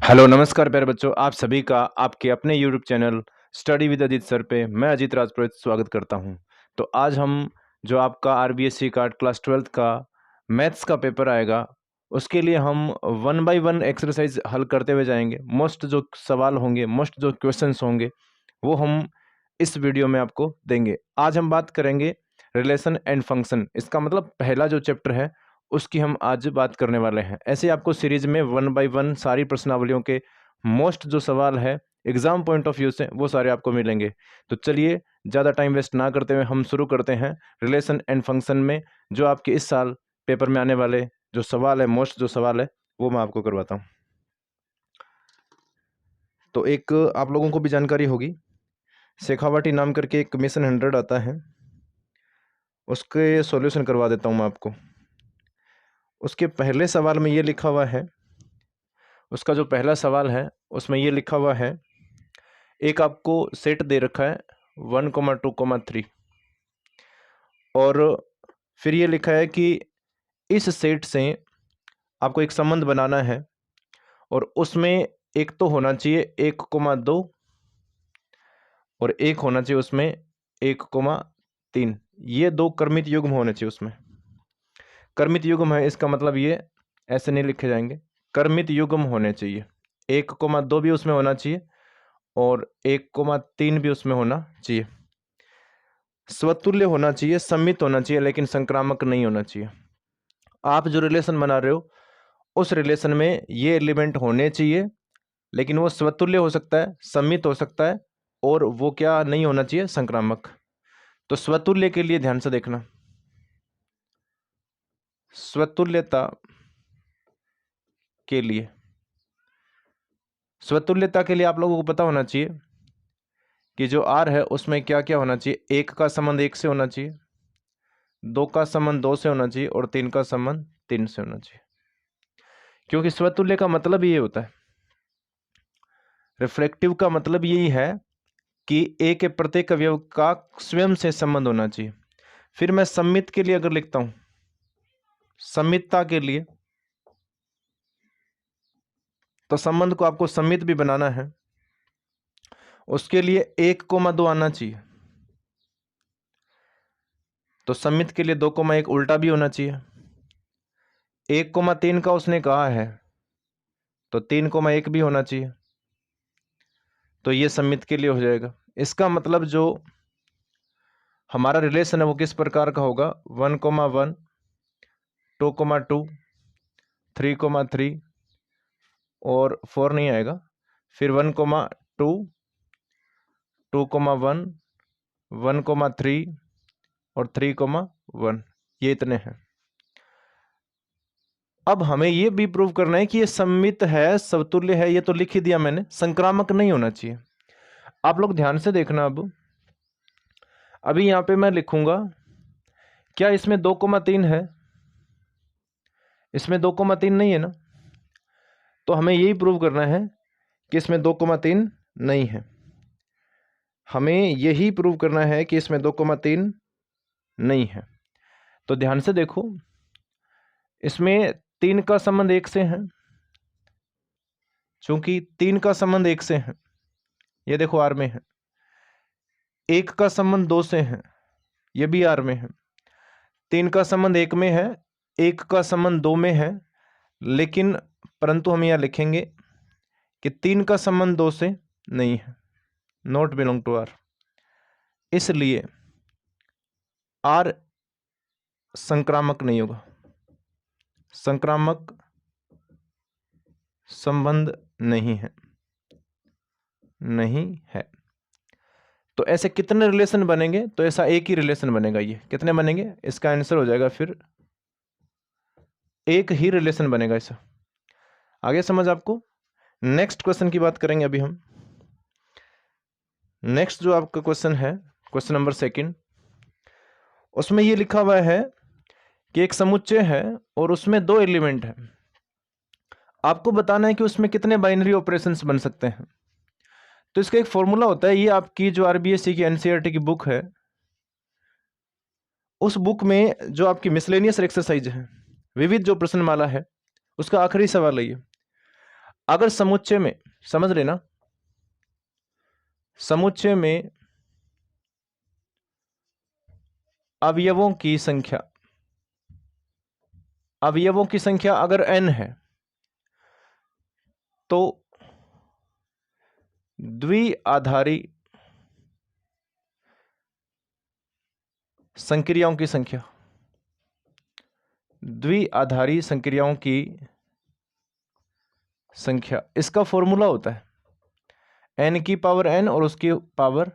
Hello नमस्कार प्यारे बच्चों, आप सभी का आपके अपने YouTube channel study with Ajit sir पे मैं अजीत राजपुरोहित स्वागत करता हूं। तो आज हम जो आपका आरबीएससी का क्लास 12th का मैथ्स का पेपर आएगा, उसके लिए हम 1 बाय 1 एक्सरसाइज हल करते हुए जाएंगे। मोस्ट जो सवाल होंगे, मोस्ट जो क्वेश्चंस होंगे, वो हम इस वीडियो में आपको देंगे। आज हम बात करेंगे रिलेशन एंड फंक्शन। इसका मतलब पहला जो चैप्टर है उसकी हम आज बात करने वाले हैं। ऐसे आपको सीरीज में 1 बाय 1 सारी प्रश्नावलियों के मोस्ट जो सवाल है एग्जाम पॉइंट ऑफ व्यू से, वो सारे आपको मिलेंगे। तो चलिए ज़्यादा टाइम वेस्ट ना करते हुए हम शुरू करते हैं रिलेशन एंड फंक्शन में जो आपके इस साल पेपर में आने वाले जो सवाल है, मोस्ट जो सवाल है वो मैं आपको करवाता हूँ। तो एक आप लोगों को भी जानकारी होगी, शेखावाटी नाम करके एक मिशन 100 आता है, उसके सॉल्यूशन करवा देता हूँ मैं आपको। उसके पहले सवाल में ये लिखा हुआ है, उसका जो पहला सवाल है उसमें ये लिखा हुआ है, एक आपको सेट दे रखा है 1,2,3 और फिर ये लिखा है कि इस सेट से आपको एक संबंध बनाना है और उसमें एक तो होना चाहिए 1,2 और एक होना चाहिए उसमें 1,3। ये दो कर्मित युग्म होने चाहिए उसमें। कर्मित युग्म है, इसका मतलब ये ऐसे नहीं लिखे जाएंगे, कर्मित युग्म होने चाहिए। 1,2 भी उसमें होना चाहिए और 1,3 भी उसमें होना चाहिए। स्वतुल्य होना चाहिए, सम्मित होना चाहिए, लेकिन संक्रामक नहीं होना चाहिए। आप जो रिलेशन बना रहे हो उस रिलेशन में ये एलिमेंट होने चाहिए, लेकिन वो स्वतुल्य हो सकता है, सम्मित हो सकता है, और वो क्या नहीं होना चाहिए, संक्रामक। तो स्वतुल्य के लिए ध्यान से देखना, स्वतुल्यता के लिए, स्वतुल्यता के लिए आप लोगों को पता होना चाहिए कि जो R है उसमें क्या क्या होना चाहिए। 1 का संबंध 1 से होना चाहिए, 2 का संबंध 2 से होना चाहिए और 3 का संबंध 3 से होना चाहिए। क्योंकि स्वतुल्य का मतलब ये होता है, रिफ्लेक्टिव का मतलब यही है कि A के प्रत्येक अवयव का स्वयं से संबंध होना चाहिए। फिर मैं सम्मित के लिए अगर लिखता हूं, सम्मितता के लिए, तो संबंध को आपको सम्मित भी बनाना है, उसके लिए 1,2 आना चाहिए। तो सम्मित के लिए 2,1 उल्टा भी होना चाहिए। 1,3 का उसने कहा है तो 3,1 भी होना चाहिए। तो ये सम्मित के लिए हो जाएगा। इसका मतलब जो हमारा रिलेशन है वो किस प्रकार का होगा, 1,1, 2,2, 3,3 और 4 नहीं आएगा, फिर 1,2, 2,1, 1,3 और 3,1, ये इतने हैं। अब हमें ये भी प्रूव करना है कि ये सम्मित है, समतुल्य है, ये तो लिख ही दिया मैंने, संक्रामक नहीं होना चाहिए। आप लोग ध्यान से देखना। अब अभी यहाँ पे मैं लिखूंगा, क्या इसमें 2,3 है, इसमें 2,3 नहीं है ना, तो हमें यही प्रूव करना है कि इसमें 2,3 नहीं है। हमें यही प्रूव करना है कि इसमें 2,3 नहीं है। तो ध्यान से देखो, इसमें 3 का संबंध 1 से है, चूंकि 3 का संबंध 1 से है, ये देखो आर में है। 1 का संबंध 2 से है, ये भी आर में है। 3 का संबंध 1 में है, 1 का संबंध 2 में है, लेकिन परंतु हम यहां लिखेंगे कि 3 का संबंध 2 से नहीं है, नॉट बिलोंग टू आर। इसलिए आर संक्रामक नहीं होगा, संक्रामक संबंध नहीं है, नहीं है। तो ऐसे कितने रिलेशन बनेंगे, तो ऐसा एक ही रिलेशन बनेगा। ये कितने बनेंगे, इसका आंसर हो जाएगा फिर एक ही रिलेशन बनेगा ऐसा। आगे समझ आपको। नेक्स्ट क्वेश्चन की बात करेंगे अभी हम। नेक्स्ट जो आपका क्वेश्चन है, क्वेश्चन नंबर 2, उसमें ये लिखा हुआ है कि एक समुच्चय है और उसमें 2 एलिमेंट है। आपको बताना है कि उसमें कितने बाइनरी ऑपरेशंस बन सकते हैं। तो इसका एक फॉर्मूला होता है, ये आपकी जो आरबीएससी की एनसीईआरटी की बुक है, उस बुक में जो आपकी मिसलेनियस एक्सरसाइज है, विविध जो प्रश्नमाला है, उसका आखिरी सवाल है ये। अगर समुच्चय में, समझ लेना, समुच्चय में अवयवों की संख्या, अवयवों की संख्या अगर n है तो द्विआधारी संक्रियाओं की संख्या, द्विआधारी संक्रियाओं की संख्या, इसका फॉर्मूला होता है n की पावर n और उसकी पावर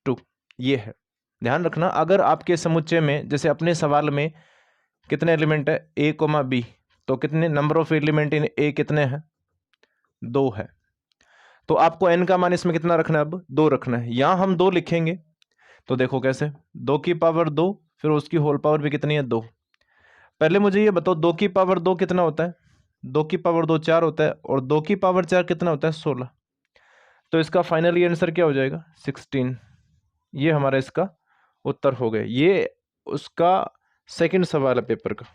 2। ये है, ध्यान रखना। अगर आपके समुच्चय में, जैसे अपने सवाल में कितने एलिमेंट है a, b, तो कितने number of element in a कितने हैं? 2 है। तो आपको n का मान इसमें कितना रखना है? अब 2 रखना है। यहां हम 2 लिखेंगे तो देखो कैसे, 2 की पावर 2, फिर उसकी होल पावर भी कितनी है? 2। पहले मुझे ये बताओ 2 की पावर 2 कितना होता है? 2 की पावर 2 4 होता है, और 2 की पावर 4 कितना होता है? 16। तो इसका फाइनली आंसर क्या हो जाएगा? 16। ये हमारा इसका उत्तर हो गया। ये उसका सेकंड सवाल है पेपर का।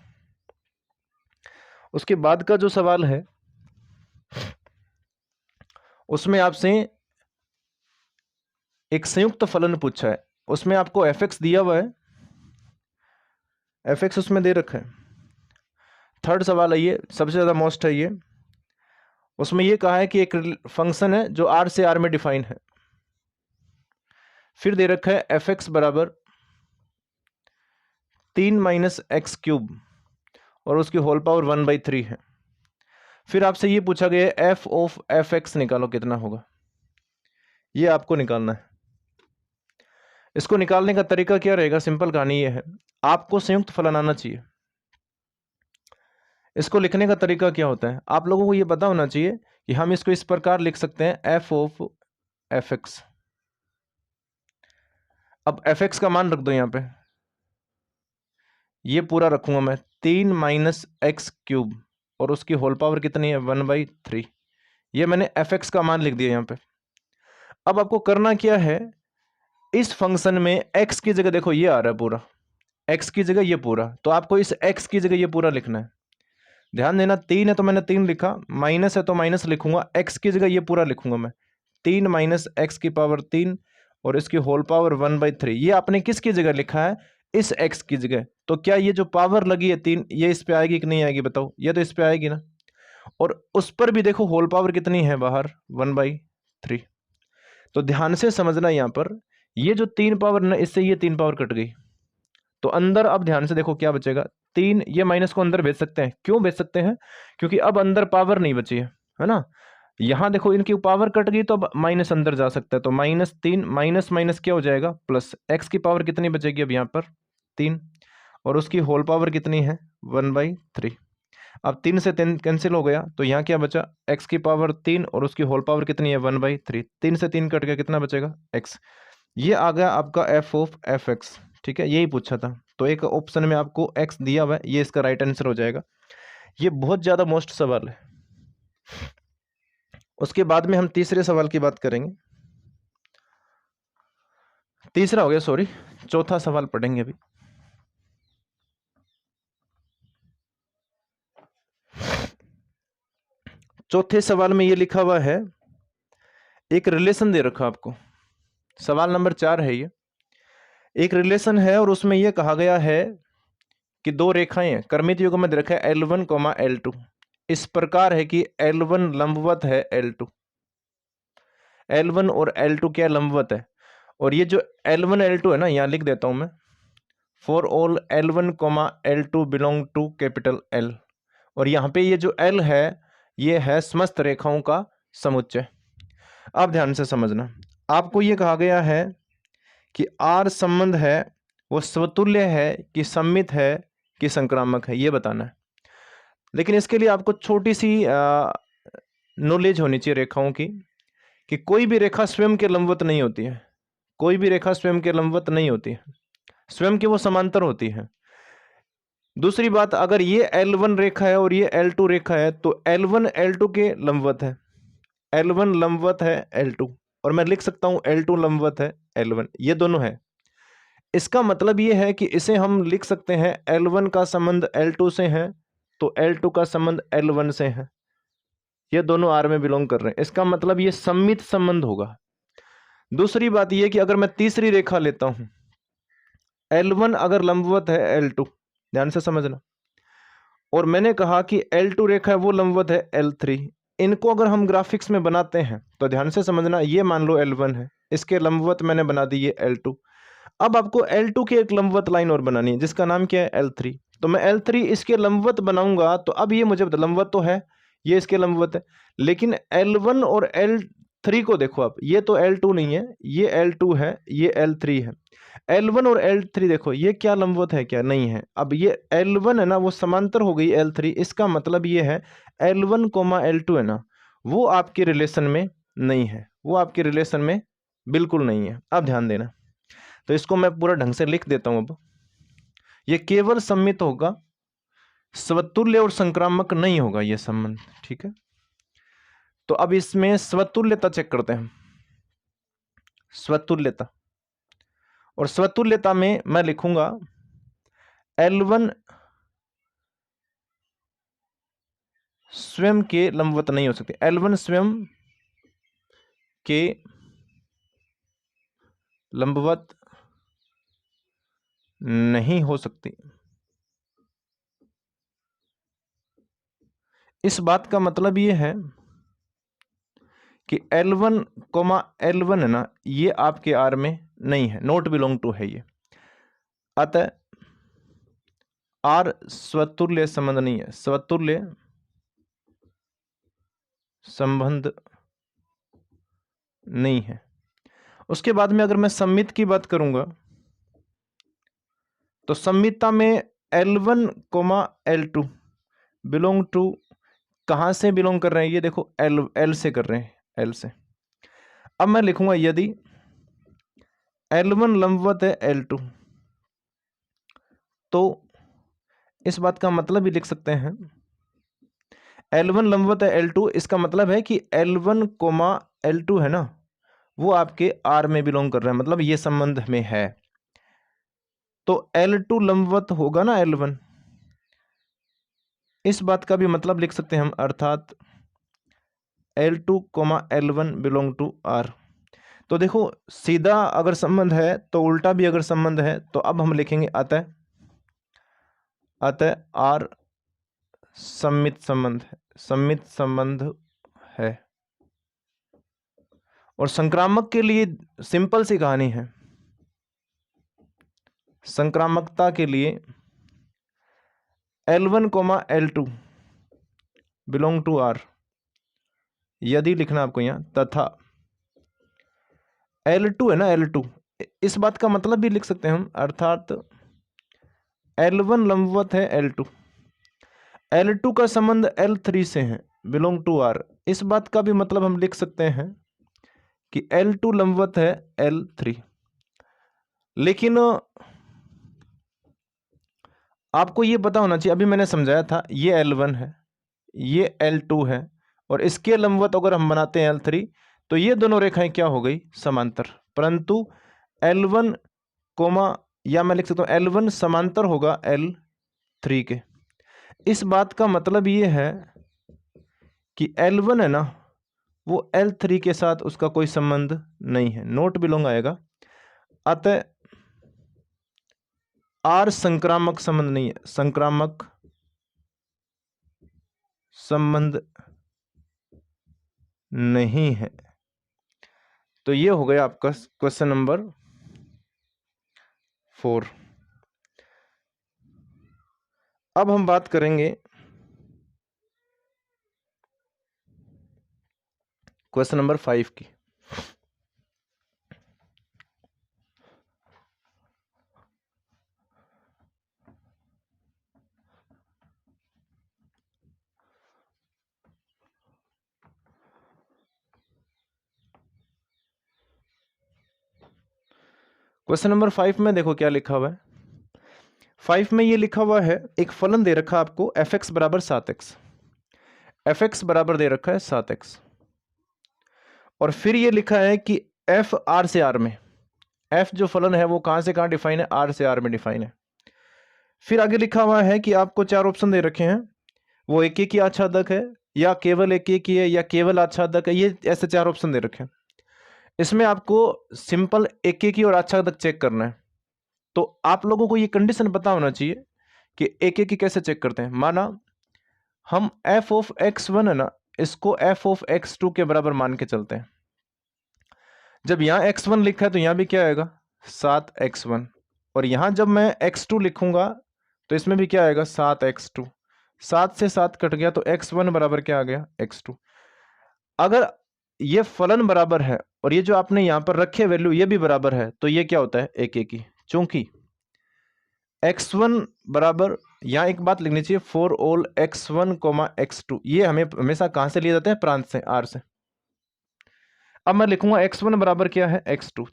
उसके बाद का जो सवाल है उसमें आपसे एक संयुक्त फलन पूछा है। उसमें आपको fx दिया हुआ है, fx उसमें दे रखा है। थर्ड सवाल है ये, सबसे ज्यादा मोस्ट है ये। उसमें ये कहा है कि एक फंक्शन है जो r से r में डिफाइन है, फिर दे रखा है fx बराबर 3 माइनस एक्स क्यूब और उसकी होल पावर 1/3 है। फिर आपसे ये पूछा गया है f ऑफ fx निकालो, कितना होगा? ये आपको निकालना है। इसको निकालने का तरीका क्या रहेगा? सिंपल कहानी ये है, आपको संयुक्त फलन आना चाहिए। इसको लिखने का तरीका क्या होता है? आप लोगों को ये पता होना चाहिए कि हम इसको इस प्रकार लिख सकते हैं f ऑफ fx। अब fx का मान रख दो यहां पे, ये पूरा रखूंगा मैं, 3 माइनस एक्स क्यूब और उसकी होल पावर कितनी है? 1/3। ये मैंने fx का मान लिख दिया यहां पे। अब आपको करना क्या है, इस फंक्शन में x की जगह देखो ये आ रहा है पूरा, x की जगह ये पूरा, तो आपको इस x की जगह ये पूरा लिखना है। ध्यान देना, 3 है तो मैंने 3 लिखा, माइनस है तो माइनस लिखूंगा, x की जगह ये पूरा लिखूंगा मैं, 3 माइनस एक्स की पावर 3 और इसकी होल पावर 1/3। ये आपने किसकी जगह लिखा है? इस x की जगह। तो क्या ये जो पावर लगी है 3, ये इस पे आएगी कि नहीं आएगी? बताओ, ये तो इस पे आएगी ना। और उस पर भी देखो होल पावर कितनी है बाहर? 1/3। तो ध्यान से समझना, यहां पर ये जो 3 पावर ना, इससे ये 3 पावर कट गई, तो अंदर अब ध्यान से देखो क्या बचेगा? 3। ये माइनस को अंदर भेज सकते हैं। क्यों भेज सकते हैं? क्योंकि अब अंदर पावर नहीं बची है ना। यहां देखो इनकी पावर कट गई तो अब माइनस अंदर जा सकता है, तो -3 माइनस माइनस क्या हो जाएगा? प्लस। एक्स की पावर कितनी बचेगी अब यहां पर? 3, और उसकी होल पावर कितनी है? 1/3। अब 3 से 3 कैंसिल हो गया, तो यहाँ क्या बचा? एक्स की पावर 3 और उसकी होल पावर कितनी है? 1/3। 3 से 3 कट गया, कितना बचेगा? एक्स। ये आ गया आपका f ऑफ fx। ठीक है, यही पूछा था। तो एक ऑप्शन में आपको x दिया हुआ है, ये इसका राइट आंसर हो जाएगा। ये बहुत ज्यादा मोस्ट सवाल है। उसके बाद में हम तीसरे सवाल की बात करेंगे। तीसरा हो गया, सॉरी, चौथा सवाल पढ़ेंगे अभी। चौथे सवाल में ये लिखा हुआ है, एक रिलेशन दे रखा आपको, सवाल नंबर 4 है ये। एक रिलेशन है और उसमें यह कहा गया है कि दो रेखाएं हैं, क्रमित युग्म में दे रखा है L1, L2। इस प्रकार है कि L1 लंबवत है L2, L1 और L2 क्या लंबवत है। और ये जो L1 L2 है ना, यहां लिख देता हूं मैं, for all L1, L2 belong to capital L। और यहां पे ये जो L है, ये है समस्त रेखाओं का समुच्चय। अब ध्यान से समझना, आपको ये कहा गया है कि R संबंध है वो स्वतुल्य है कि सममित है कि संक्रामक है, ये बताना है। लेकिन इसके लिए आपको छोटी सी नॉलेज होनी चाहिए रेखाओं की, कि कोई भी रेखा स्वयं के लंबवत नहीं होती है। कोई भी रेखा स्वयं के लंबवत नहीं होती है, स्वयं के वो समांतर होती है। दूसरी बात, अगर ये L1 रेखा है और ये L2 रेखा है, तो L1 L2 के लंबवत है, L1 लंबवत है L2, और मैं लिख सकता हूं L2 लंबवत है L1, ये दोनों है। इसका मतलब ये है कि इसे हम लिख सकते हैं L1 का संबंध L2 से है, तो L2 का संबंध L1 से है। ये दोनों आर में बिलोंग कर रहे हैं, इसका मतलब ये सममित संबंध होगा। दूसरी बात ये कि अगर मैं तीसरी रेखा लेता हूं, L1 अगर लंबवत है L2, ध्यान से समझना, और मैंने कहा कि L2 रेखा है वो लंबवत है L3, इनको अगर हम ग्राफिक्स में बनाते हैं तो ध्यान से समझना, ये मान लो L1 है, इसके लंबवत मैंने बना दी ये L2। अब आपको L2 की एक लंबवत लाइन और बनानी है जिसका नाम क्या है L3। तो मैं L3 इसके लंबवत बनाऊंगा, तो अब ये मुझे लंबवत तो है, ये इसके लंबवत है, लेकिन L1 और L3 को देखो आप, ये तो L2 नहीं है, ये L2 है, ये L3 है। L1 और L3 देखो, ये क्या लंबवत है क्या, नहीं है। अब ये L1 है ना, वो समांतर हो गई L3, इसका मतलब ये है L1 कोमा L2 है ना, वो आपके रिलेशन में नहीं है, वो आपके रिलेशन में बिल्कुल नहीं है। अब ध्यान देना, तो इसको मैं पूरा ढंग से लिख देता हूं। अब ये केवल सम्मित होगा, स्वतुल्य और संक्रामक नहीं होगा ये संबंध, ठीक है। तो अब इसमें स्वतुल्यता चेक करते हैं, स्वतुल्यता, और स्वतुल्यता में मैं लिखूंगा L1 स्वयं के लंबवत नहीं हो सकते, L1 स्वयं के लंबवत नहीं हो सकती। इस बात का मतलब ये है कि L1 कोमा L1 है ना, ये आपके आर में नहीं है, नॉट बिलोंग टू है ये। अतः आर स्वतुल्य संबंध नहीं है, स्वतुल्य संबंध नहीं है। उसके बाद में अगर मैं सम्मित की बात करूंगा, तो सम्मितता में L1 coma L2 belong to, कहां से बिलोंग कर रहे हैं ये देखो, L से कर रहे हैं, L से। अब मैं लिखूंगा यदि L1 लंबवत है L2, तो इस बात का मतलब भी लिख सकते हैं, L1 लंबवत है L2, इसका मतलब है कि L1 कोमा L2 है ना, वो आपके R में बिलोंग कर रहा है, मतलब ये संबंध में है। तो L2 लंबवत होगा ना L1, इस बात का भी मतलब लिख सकते हैं हम, अर्थात L2 coma L1 belong to R। तो देखो, सीधा अगर संबंध है तो उल्टा भी अगर संबंध है, तो अब हम लिखेंगे अतः R सम्मित संबंध है, सम्मित संबंध है। और संक्रामक के लिए सिंपल सी कहानी है, संक्रामकता के लिए L1 coma L2 belong to R, यदि लिखना आपको यहां, तथा L2 है ना, L2, इस बात का मतलब भी लिख सकते हैं हम, अर्थात L1 लंबवत है L2, L2 का संबंध L3 से है, बिलोंग टू R, इस बात का भी मतलब हम लिख सकते हैं कि L2 लंबवत है L3। लेकिन आपको ये पता होना चाहिए, अभी मैंने समझाया था, ये L1 है, ये L2 है, और इसके लंबवत अगर हम बनाते हैं L3, तो ये दोनों रेखाएं क्या हो गई, समांतर। परंतु L1 कोमा, या मैं लिख सकता हूं L1 समांतर होगा L3 के। इस बात का मतलब ये है कि L1 है ना, वो L3 के साथ उसका कोई संबंध नहीं है, नोट बिलोंग आएगा। अतः R संक्रामक संबंध नहीं है, संक्रामक संबंध नहीं है। तो ये हो गया आपका क्वेश्चन नंबर 4। अब हम बात करेंगे क्वेश्चन नंबर 5 की। क्वेश्चन नंबर 5 में देखो क्या लिखा हुआ है। 5 में ये लिखा हुआ है, एक फलन दे रखा आपको f(x) बराबर 7x, f(x) बराबर दे रखा है 7x, और फिर ये लिखा है कि f R से R में, f जो फलन है वो कहां से कहां डिफाइन है, R से R में डिफाइन है। फिर आगे लिखा हुआ है कि आपको 4 ऑप्शन दे रखे हैं, वो एक एक ही आच्छादक है, या केवल एक एक ही है या केवल आच्छादक है, ये ऐसे 4 ऑप्शन दे रखे हैं। इसमें आपको सिंपल एक एक ही और आच्छादक चेक करना है। तो आप लोगों को ये कंडीशन पता होना चाहिए कि एक एक ही कैसे चेक करते हैं। माना हम f ऑफ x1 है ना, इसको f ऑफ x2 के बराबर मान के चलते हैं। जब यहाँ x1 लिखा है तो यहाँ भी क्या आएगा 7x1, और यहाँ जब मैं x2 लिखूंगा तो इसमें भी क्या आएगा 7x2। 7 से 7 कट गया तो x1 बराबर क्या आ गया x2। अगर ये फलन बराबर है और ये जो आपने यहाँ पर रखे वैल्यू ये भी बराबर है तो ये क्या होता है एक एक ही। चूंकि x1 बराबर, यहाँ एक बात लिखनी चाहिए, फॉर ऑल x1 x2, ये हमें हमेशा कहां से लिए जाते हैं प्रांत से, r से। अब मैं लिखूंगा x1 बराबर क्या है x2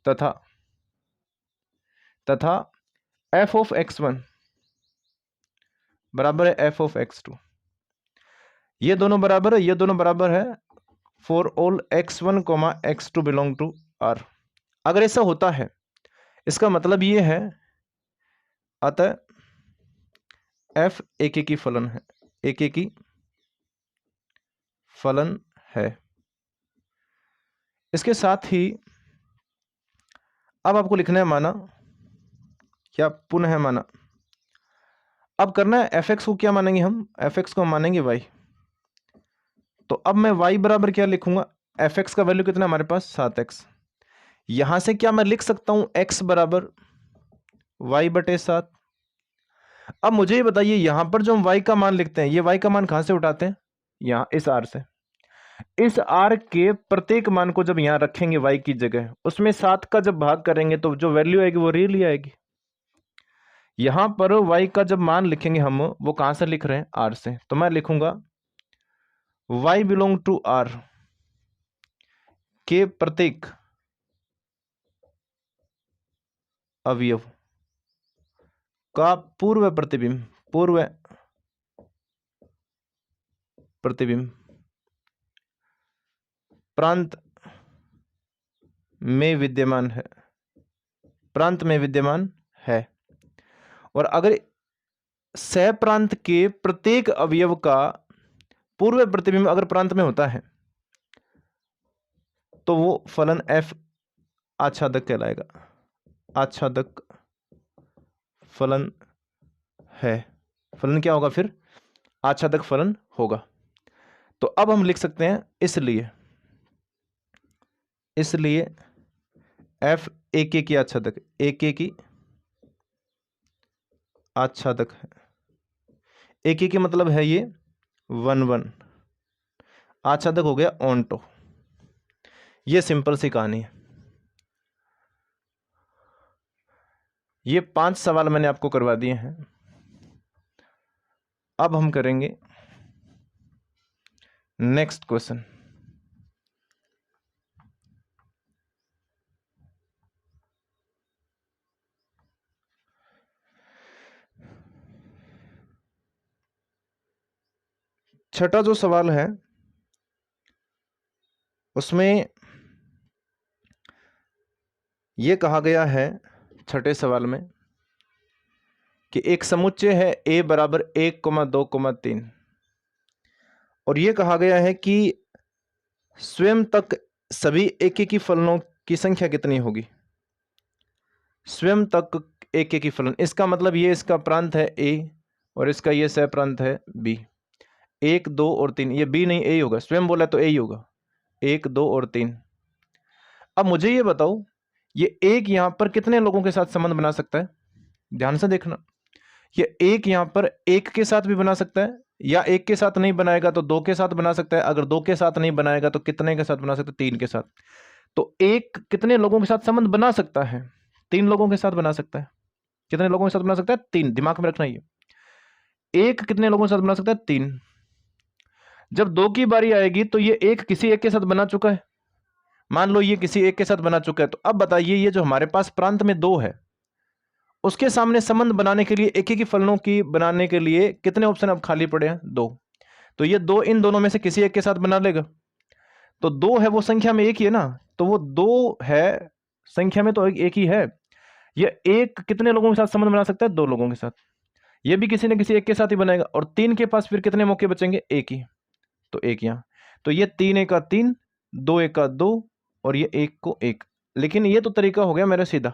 तथा f ऑफ x1 बराबर है f ऑफ x2। ये दोनों बराबर है, ये दोनों बराबर है for all x1 x2 belong to r। अगर ऐसा होता है इसका मतलब ये है अतः f एक एक ही फलन है, एक एक ही फलन है। इसके साथ ही अब आपको लिखना है माना, क्या पुनः माना। अब करना है fx को क्या मानेंगे हम, fx को हम मानेंगे y। तो अब मैं y बराबर क्या लिखूंगा, fx का वैल्यू कितना हमारे पास 7x। यहां से क्या मैं लिख सकता हूं x बराबर y बटे 7। अब मुझे ये बताइए यहां पर जो हम y का मान लिखते हैं ये y का मान कहां से उठाते हैं, यहां इस r से। इस r के प्रत्येक मान को जब यहां रखेंगे y की जगह, उसमें 7 का जब भाग करेंगे तो जो वैल्यू आएगी वो रियल ही आएगी। यहां पर y का जब मान लिखेंगे हम वो कहां से लिख रहे हैं r से, तो मैं लिखूंगा y बिलोंग टू r के प्रत्येक अवयव का पूर्व प्रतिबिंब प्रांत में विद्यमान है। और अगर सह प्रांत के प्रत्येक अवयव का पूर्व प्रतिबिंब अगर प्रांत में होता है तो वो फलन f आच्छादक कहलाएगा, आच्छादक फलन है। फलन क्या होगा फिर, आच्छादक फलन होगा। तो अब हम लिख सकते हैं इसलिए f एक एक ही आच्छादक, एक एक ही आच्छादक है। एक एक ही मतलब है ये 1 1, आच्छादक हो गया ऑनटो। ये सिंपल सी कहानी है। ये 5 सवाल मैंने आपको करवा दिए हैं। अब हम करेंगे नेक्स्ट क्वेश्चन। छठा जो सवाल है उसमें यह कहा गया है छठे सवाल में कि एक समुच्चय है a बराबर 1, 2, 3 और यह कहा गया है कि स्वयं तक सभी एक एक ही फलनों की संख्या कितनी होगी। स्वयं तक एक एक ही फलन, इसका मतलब ये इसका प्रांत है a और इसका ये सह प्रांत है b। 1, 2 और 3, ये b नहीं a ही होगा, स्वयं बोला तो a ही होगा। 1, 2 और 3। अब मुझे ये बताओ ये एक यहां पर कितने लोगों के साथ संबंध बना सकता है, ध्यान से देखना। ये एक यहां पर एक के साथ भी बना सकता है, या एक के साथ नहीं बनाएगा तो 2 के साथ बना सकता है, अगर 2 के साथ नहीं बनाएगा तो कितने के साथ बना सकता है, 3 के साथ। तो एक कितने लोगों के साथ संबंध बना सकता है, 3 लोगों के साथ बना सकता है। कितने लोगों के साथ बना सकता है, 3, दिमाग में रखना। ये एक कितने लोगों के साथ बना सकता है, 3। जब 2 की बारी आएगी तो ये एक किसी एक के साथ बना चुका है, मान लो ये किसी एक के साथ बना चुका है। तो अब बताइए ये जो हमारे पास प्रांत में 2 है उसके सामने संबंध बनाने के लिए, एक एक ही फलनों की बनाने के लिए कितने ऑप्शन अब खाली पड़े हैं, 2। तो ये 2 इन दोनों में से किसी एक के साथ बना लेगा। तो 2 है वो संख्या में एक ही है ना, तो वो 2 है संख्या में तो एक ही है। ये एक कितने लोगों के साथ संबंध बना सकता है, 2 लोगों के साथ। ये भी किसी न किसी एक के साथ ही बनाएगा। और 3 के पास फिर कितने मौके बचेंगे, एक ही। तो 1 यहाँ, तो ये 3 एका 3, 2 एका 2 और ये 1 को 1। लेकिन ये तो तरीका हो गया मेरा सीधा।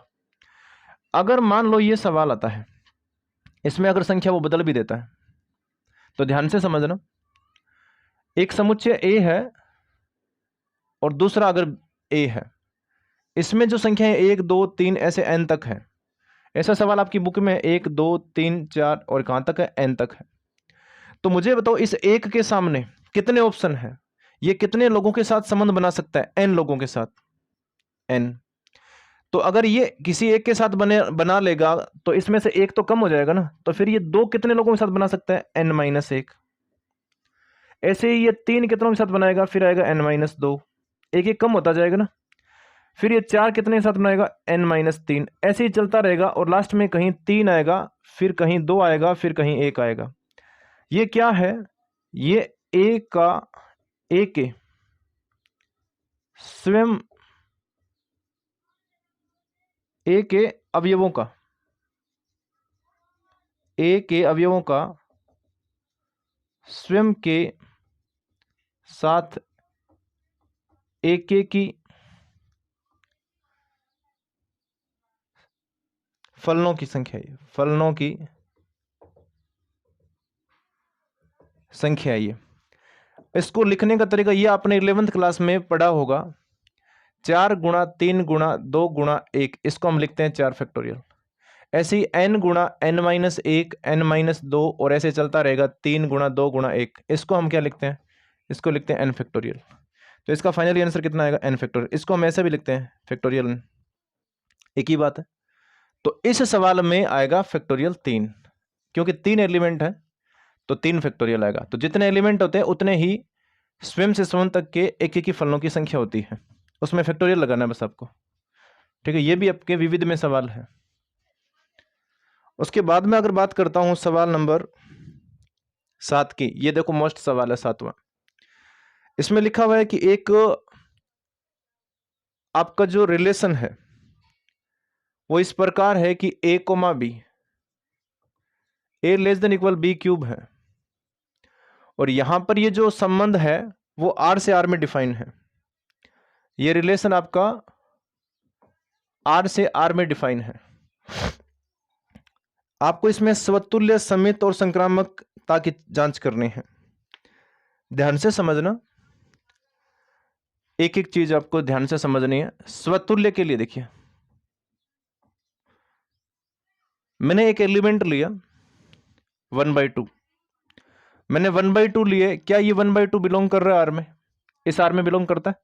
अगर मान लो ये सवाल आता है, इसमें अगर संख्या वो बदल भी देता है, तो ध्यान से समझना, एक समुच्चय ए है और दूसरा अगर ए है, इसमें जो संख्या है 1 2 3 ऐसे n तक है। ऐसा सवाल आपकी बुक में 1 2 3 4 और कहां तक है, n तक है। तो मुझे बताओ इस एक के सामने कितने ऑप्शन है, ये कितने लोगों के साथ संबंध बना सकता है, n लोगों के साथ, n। तो अगर ये किसी एक के साथ बना लेगा तो इसमें से एक तो कम हो जाएगा ना, तो फिर ये 2 कितने लोगों के साथ बना सकता है, n-1। ऐसे ही ये 3 कितनों के साथ बनाएगा, फिर आएगा n-2, एक एक कम होता जाएगा ना। फिर ये 4 कितने के साथ बनाएगा, n-3। ऐसे ही चलता रहेगा और लास्ट में कहीं 3 आएगा, फिर कहीं 2 आएगा, फिर कहीं 1 आएगा। ये क्या है, ये ए के स्वयं ए के अवयवों का, ए के अवयवों का स्वयं के साथ एक की फलनों की संख्या है, फलनों की संख्या है। इसको लिखने का तरीका ये आपने 11th क्लास में पढ़ा होगा, 4 गुणा 3 गुणा 2 गुणा 1, इसको हम लिखते हैं 4 फैक्टोरियल। ऐसे ही n गुणा n-1 n-2 और ऐसे चलता रहेगा 3 गुणा 2 गुणा 1, इसको हम क्या लिखते हैं, इसको लिखते हैं n फैक्टोरियल। तो इसका फाइनली आंसर कितना आएगा, n फैक्टोरियल। इसको हम ऐसे भी लिखते हैं फैक्टोरियल, एक ही बात है। तो इस सवाल में आएगा फैक्टोरियल 3, क्योंकि 3 एलिमेंट है तो 3 फैक्टोरियल आएगा। तो जितने एलिमेंट होते हैं उतने ही स्वयं से स्वयं तक के एक की फलनों की संख्या होती है, उसमें फैक्टोरियल लगाना है बस आपको, ठीक है। ये भी आपके विविध में सवाल है। उसके बाद में अगर बात करता हूं सवाल नंबर 7 की, ये देखो मोस्ट सवाल है 7वां। इसमें लिखा हुआ है कि एक आपका जो रिलेशन है वो इस प्रकार है कि a, b, a less than equal b cube है, और यहां पर ये जो संबंध है वो r से r में डिफाइन है। ये रिलेशन आपका r से r में डिफाइन है। आपको इसमें स्वतुल्य, समित और संक्रामकता की जांच करनी है। ध्यान से समझना, एक एक चीज आपको ध्यान से समझनी है। स्वतुल्य के लिए देखिए, मैंने एक एलिमेंट लिया 1/2, मैंने 1/2 लिए, क्या ये 1/2 बिलोंग कर रहा है आर में, इस आर में बिलोंग करता है।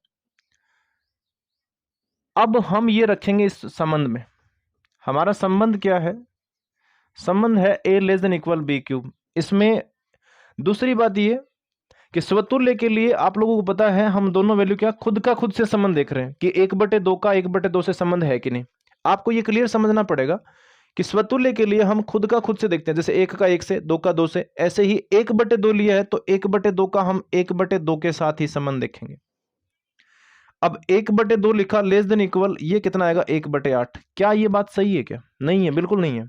अब हम ये रखेंगे इस संबंध में, हमारा संबंध क्या है, संबंध है a less than equal b cube. इसमें दूसरी बात ये कि स्वतुल्य के लिए आप लोगों को पता है हम दोनों वैल्यू क्या खुद का खुद से संबंध देख रहे हैं कि 1/2 का 1/2 से संबंध है कि नहीं। आपको ये क्लियर समझना पड़ेगा कि स्वतुल्य के लिए हम खुद का खुद से देखते हैं, जैसे 1 का 1 से, 2 का 2 से, ऐसे ही 1/2 लिया है तो 1/2 का हम 1/2 के साथ ही संबंध देखेंगे। अब 1/2 लिखा लेस देन इक्वल, ये कितना आएगा 1/8। क्या ये बात सही है क्या, नहीं है, बिल्कुल नहीं है,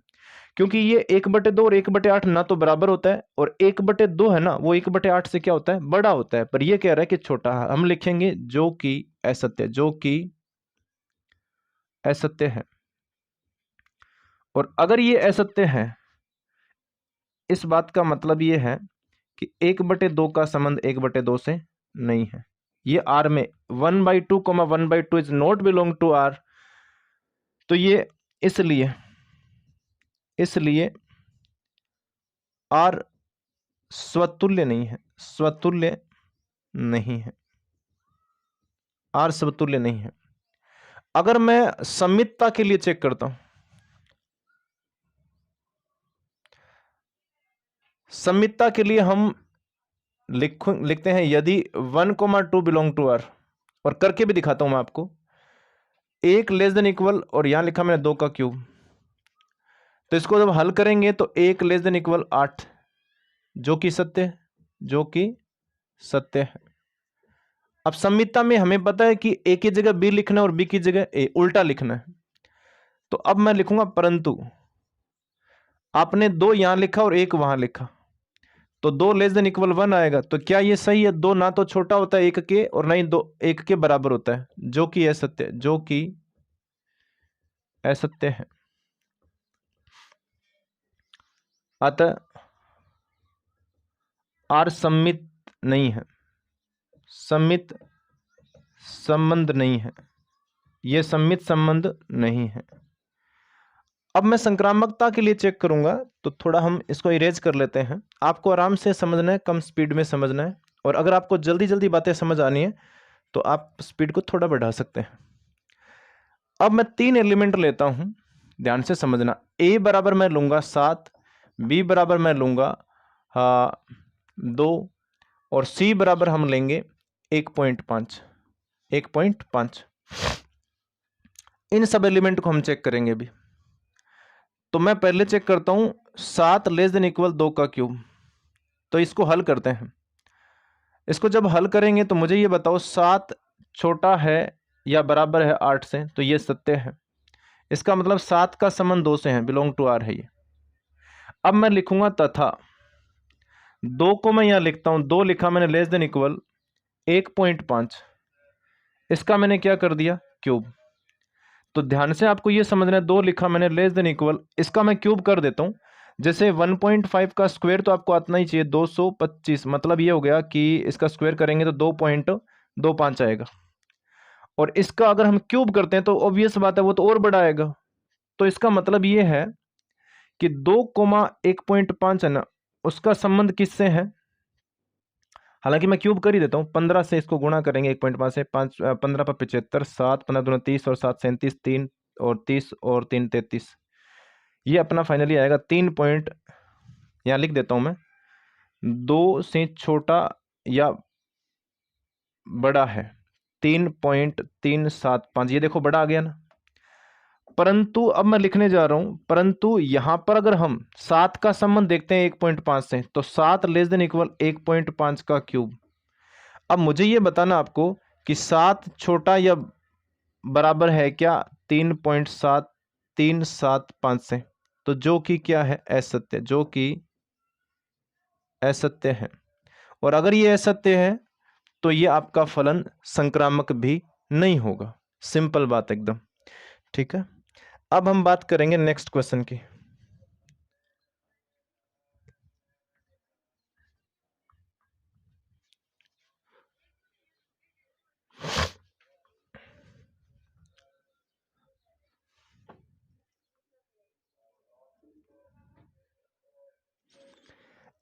क्योंकि ये 1/2 और 1/8 ना तो बराबर होता है, और 1/2 है ना वो 1/8 से क्या होता है, बड़ा होता है। पर ये कह रहा है कि छोटा है, हम लिखेंगे जो कि असत्य, जो कि असत्य है। और अगर ये असत्य है, इस बात का मतलब ये है कि 1/2 का संबंध 1/2 से नहीं है। ये आर में 1/2 1/2 is not belong to R, तो ये इसलिए आर स्वतुल्य नहीं है, स्वतुल्य नहीं है, आर स्वतुल्य नहीं है। अगर मैं समितता के लिए चेक करता हूं, समितता के लिए हम लिखते हैं यदि 1,2 बिलोंग टू आर, और करके भी दिखाता हूं मैं आपको, 1 लेस देन इक्वल, और यहां लिखा मैंने 2 का क्यूब, तो इसको जब हल करेंगे तो 1 लेस देन इक्वल 8, जो कि सत्य है, जो कि सत्य है। अब समितता में हमें पता है कि ए की जगह बी लिखना है और बी की जगह ए, उल्टा लिखना है। तो अब मैं लिखूंगा परंतु, आपने 2 यहां लिखा और 1 वहां लिखा, तो 2 लेस देन इक्वल 1 आएगा। तो क्या ये सही है? 2 ना तो छोटा होता है 1 के और ना ही 2 1 के बराबर होता है, जो कि असत्य, जो कि असत्य है। अतः आर सम्मित नहीं है, सम्मित संबंध नहीं है, यह सम्मित संबंध नहीं है। अब मैं संक्रामकता के लिए चेक करूंगा, तो थोड़ा हम इसको इरेज कर लेते हैं। आपको आराम से समझना है, कम स्पीड में समझना है, और अगर आपको जल्दी जल्दी बातें समझ आनी है तो आप स्पीड को थोड़ा बढ़ा सकते हैं। अब मैं 3 एलिमेंट लेता हूं, ध्यान से समझना। ए बराबर मैं लूंगा 7, बी बराबर मैं लूंगा 2, और सी बराबर हम लेंगे 1.5। इन सब एलिमेंट को हम चेक करेंगे अभी। तो मैं पहले चेक करता हूं 7 लेस देन इक्वल 2 का क्यूब। तो इसको हल करते हैं। इसको जब हल करेंगे तो मुझे ये बताओ 7 छोटा है या बराबर है 8 से, तो ये सत्य है। इसका मतलब 7 का संबंध 2 से है, बिलोंग टू आर है ये। अब मैं लिखूंगा तथा 2 को मैं यहां लिखता हूं, 2 लिखा मैंने लेस देन इक्वल 1.5, इसका मैंने क्या कर दिया? क्यूब। तो ध्यान से आपको ये समझना है, 2 लिखा मैंने लेस देन इक्वल, इसका मैं क्यूब कर देता हूं। जैसे 1.5 का स्क्वायर तो आपको आतना ही चाहिए 225, मतलब ये हो गया कि इसका स्क्वायर करेंगे तो 2.25 आएगा। और इसका अगर हम क्यूब करते हैं तो ऑब्वियस बात है वो तो और बड़ा आएगा। तो इसका मतलब ये है कि 2,1.5 है ना, उसका संबंध किससे है? हालांकि मैं क्यूब कर ही देता हूँ, 15 से इसको गुणा करेंगे 1.5 से, 5 15 पर 75, 7 15 दूना 30 और 7 37, 3 और 30 और 3 33, ये अपना फाइनली आएगा 3 पॉइंट, यहाँ लिख देता हूँ मैं, 2 से छोटा या बड़ा है 3.375, ये देखो बड़ा आ गया ना। परंतु अब मैं लिखने जा रहा हूं, परंतु यहां पर अगर हम 7 का संबंध देखते हैं 1.5 से, तो 7 लेस देन इक्वल 1.5 का क्यूब। अब मुझे ये बताना आपको कि 7 छोटा या बराबर है क्या 3.7375 से, तो जो कि क्या है? असत्य, जो कि असत्य है। और अगर ये असत्य है तो ये आपका फलन संक्रामक भी नहीं होगा। सिंपल बात एकदम, ठीक है। अब हम बात करेंगे नेक्स्ट क्वेश्चन की।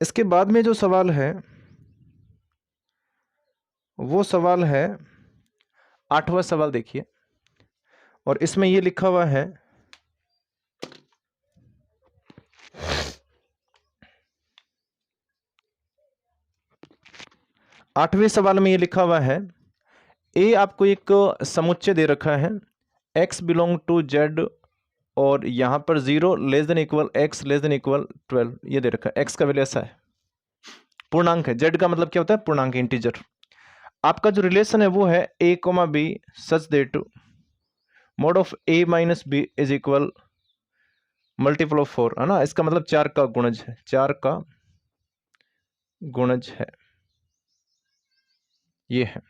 इसके बाद में जो सवाल है वो सवाल है 8वां सवाल, देखिए। और इसमें ये लिखा हुआ है, आठवें सवाल में ये लिखा हुआ है, ए आपको एक समुच्चय दे रखा है x बिलोंग टू z, और यहां पर 0 less than equal x less than equal 12, ये दे रखा है। x का वैल्यू ऐसा है, पूर्णांक है। z का मतलब क्या होता है? पूर्णांक, इंटीजर। आपका जो रिलेशन है वो है a, b such that mode of a minus b is equal multiple of 4, है ना। इसका मतलब 4 का गुणज है, 4 का गुणज है, ये है।